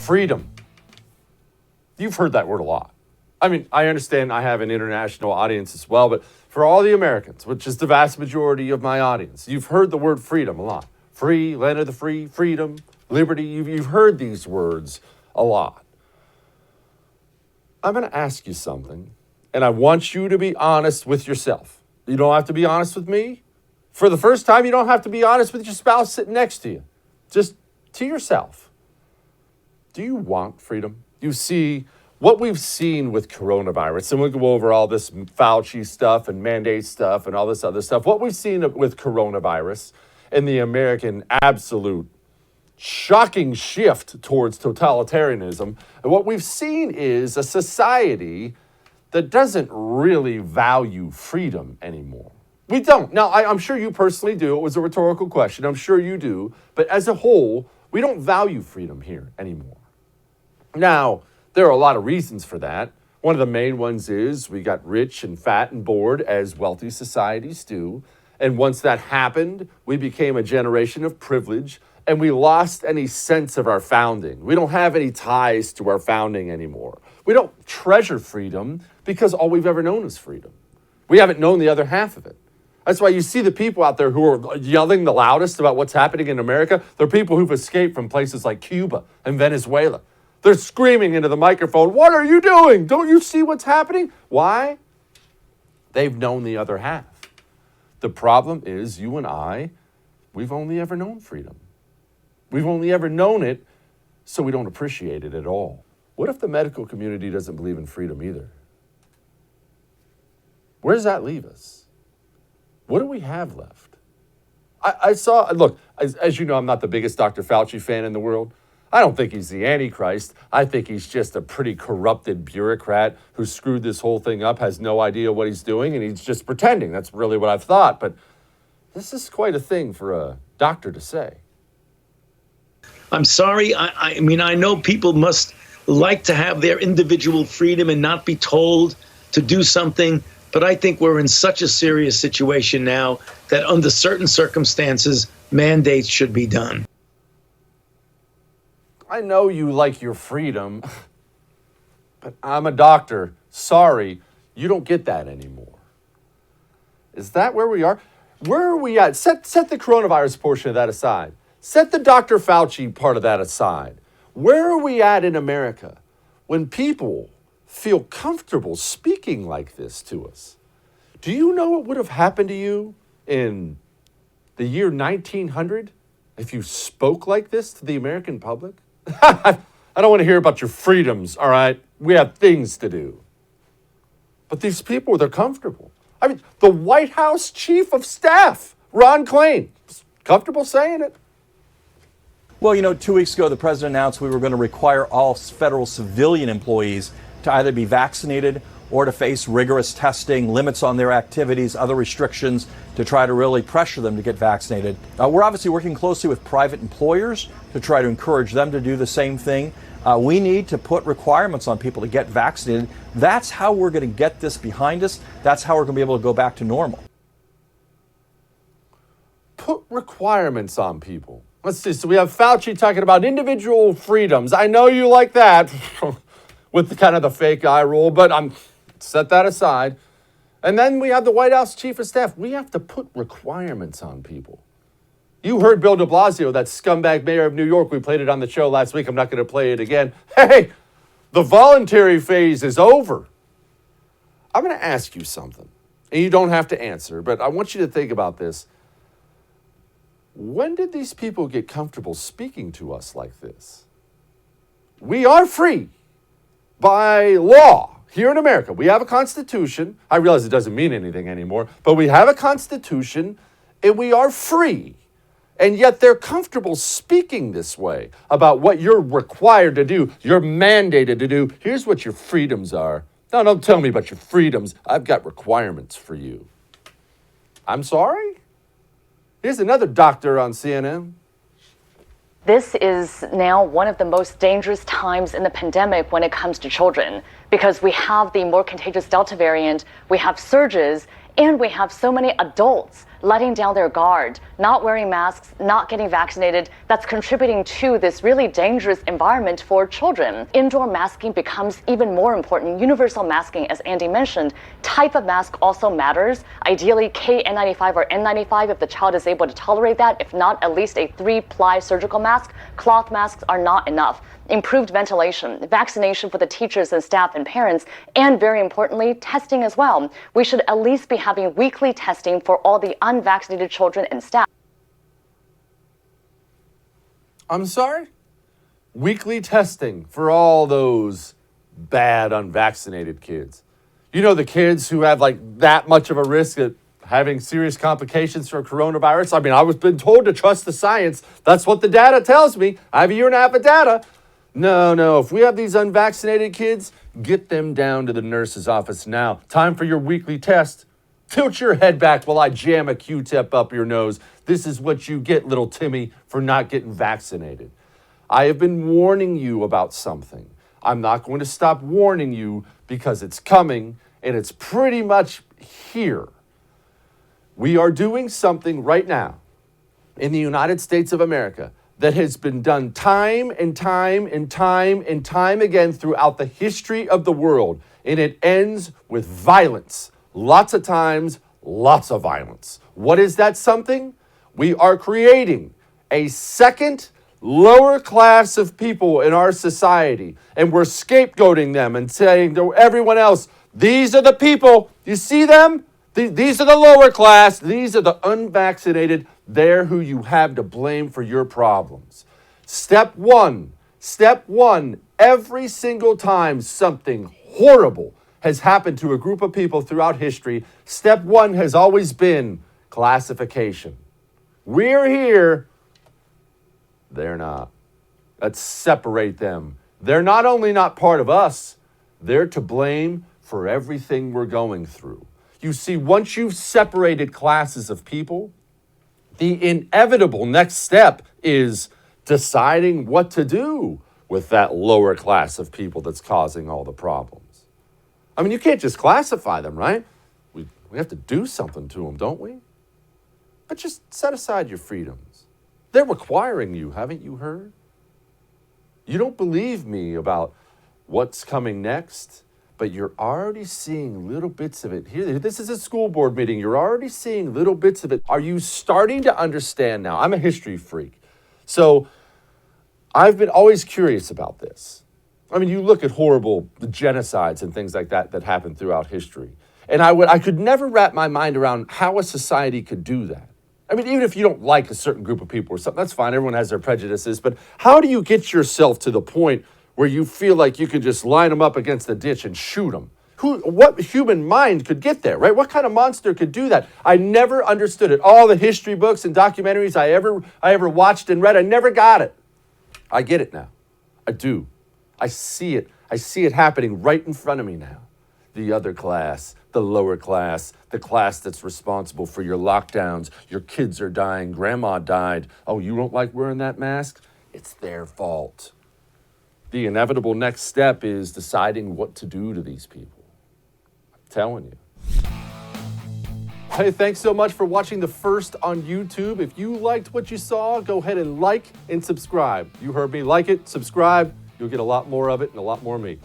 freedom. You've heard that word a lot. I mean, I understand I have an international audience as well, but for all the Americans, which is the vast majority of my audience, you've heard the word freedom a lot. Free, land of the free, freedom, liberty. You've heard these words a lot. I'm going to ask you something, and I want you to be honest with yourself. You don't have to be honest with me. For the first time, you don't have to be honest with your spouse sitting next to you. Just to yourself. Do you want freedom? You see, what we've seen with coronavirus, and we'll go over all this Fauci stuff and mandate stuff and all this other stuff, what we've seen with coronavirus and the American absolute shocking shift towards totalitarianism, and what we've seen is a society that doesn't really value freedom anymore. We don't. Now, I'm sure you personally do. It was a rhetorical question. I'm sure you do. But as a whole, we don't value freedom here anymore. Now, there are a lot of reasons for that. One of the main ones is we got rich and fat and bored, as wealthy societies do. And once that happened, we became a generation of privilege, and we lost any sense of our founding. We don't have any ties to our founding anymore. We don't treasure freedom because all we've ever known is freedom. We haven't known the other half of it. That's why you see the people out there who are yelling the loudest about what's happening in America. They're people who've escaped from places like Cuba and Venezuela. They're screaming into the microphone, "What are you doing? Don't you see what's happening?" Why? They've known the other half. The problem is you and I, we've only ever known freedom. We've only ever known it, so we don't appreciate it at all. What if the medical community doesn't believe in freedom either? Where does that leave us? What do we have left? I saw, look, as you know, I'm not the biggest Dr. Fauci fan in the world. I don't think he's the Antichrist. I think he's just a pretty corrupted bureaucrat who screwed this whole thing up, has no idea what he's doing, and he's just pretending. That's really what I've thought. But this is quite a thing for a doctor to say. I'm sorry. I mean, I know people must like to have their individual freedom and not be told to do something. But I think we're in such a serious situation now that under certain circumstances, mandates should be done. I know you like your freedom, but I'm a doctor. Sorry, you don't get that anymore. Is that where we are? Where are we at? Set the coronavirus portion of that aside. Set the Dr. Fauci part of that aside. Where are we at in America when people feel comfortable speaking like this to us? Do you know what would have happened to you in the year 1900 if you spoke like this to the American public? I don't want to hear about your freedoms, all right? We have things to do. But these people, they're comfortable. I mean, the White House Chief of Staff, Ron Klain, is comfortable saying it. Well, 2 weeks ago, the president announced we were going to require all federal civilian employees to either be vaccinated or to face rigorous testing, limits on their activities, other restrictions to try to really pressure them to get vaccinated. We're obviously working closely with private employers to try to encourage them to do the same thing. We need to put requirements on people to get vaccinated. That's how we're going to get this behind us. That's how we're going to be able to go back to normal. Put requirements on people. Let's see. So we have Fauci talking about individual freedoms. I know you like that with the kind of the fake eye roll, but set that aside. And then we have the White House Chief of Staff. We have to put requirements on people. You heard Bill de Blasio, that scumbag mayor of New York. We played it on the show last week. I'm not going to play it again. Hey, the voluntary phase is over. I'm going to ask you something, and you don't have to answer, but I want you to think about this. When did these people get comfortable speaking to us like this? We are free by law here in America. We have a constitution. I realize it doesn't mean anything anymore, but we have a constitution and we are free. And yet they're comfortable speaking this way about what you're required to do, you're mandated to do. Here's what your freedoms are. No, don't tell me about your freedoms. I've got requirements for you. I'm sorry? Here's another doctor on CNN. This is now one of the most dangerous times in the pandemic when it comes to children, because we have the more contagious Delta variant, we have surges, and we have so many adults letting down their guard, not wearing masks, not getting vaccinated, that's contributing to this really dangerous environment for children. Indoor masking becomes even more important. Universal masking, as Andy mentioned, type of mask also matters. Ideally, KN95 or N95 if the child is able to tolerate that. If not, at least a 3-ply surgical mask. Cloth masks are not enough. Improved ventilation, vaccination for the teachers and staff and parents, and very importantly, testing as well. We should at least be having weekly testing for all the unvaccinated children and staff. I'm sorry? Weekly testing for all those bad unvaccinated kids. You know, the kids who have like that much of a risk at having serious complications from coronavirus. I mean, I was been told to trust the science. That's what the data tells me. I have a year and a half of data. No. If we have these unvaccinated kids, get them down to the nurse's office now. Time for your weekly test. Tilt your head back while I jam a Q-tip up your nose. This is what you get, little Timmy, for not getting vaccinated. I have been warning you about something. I'm not going to stop warning you because it's coming and it's pretty much here. We are doing something right now in the United States of America that has been done time and time again throughout the history of the world. And it ends with violence. Lots of times, lots of violence. What is that something? We are creating a second lower class of people in our society. And we're scapegoating them and saying to everyone else, these are the people, you see them? These are the lower class. These are the unvaccinated. They're who you have to blame for your problems. Step one, every single time something horrible has happened to a group of people throughout history, step one has always been classification. We're here. They're not. Let's separate them. They're not only not part of us, they're to blame for everything we're going through. You see, once you've separated classes of people, the inevitable next step is deciding what to do with that lower class of people that's causing all the problems. I mean, you can't just classify them, right? We have to do something to them, don't we? But just set aside your freedoms. They're requiring you, haven't you heard? You don't believe me about what's coming next, but you're already seeing little bits of it. Here, this is a school board meeting. You're already seeing little bits of it. Are you starting to understand now? I'm a history freak. So I've been always curious about this. I mean, you look at horrible genocides and things like that that happened throughout history. And I could never wrap my mind around how a society could do that. I mean, even if you don't like a certain group of people or something, that's fine. Everyone has their prejudices. But how do you get yourself to the point where you feel like you can just line them up against the ditch and shoot them? What human mind could get there, right? What kind of monster could do that? I never understood it. All the history books and documentaries I ever watched and read, I never got it. I get it now. I do. I see it. I see it happening right in front of me now. The other class, the lower class, the class that's responsible for your lockdowns. Your kids are dying. Grandma died. Oh, you don't like wearing that mask? It's their fault. The inevitable next step is deciding what to do to these people. I'm telling you. Hey, thanks so much for watching The First on YouTube. If you liked what you saw, go ahead and like and subscribe. You heard me. Like it, subscribe. You'll get a lot more of it and a lot more of me.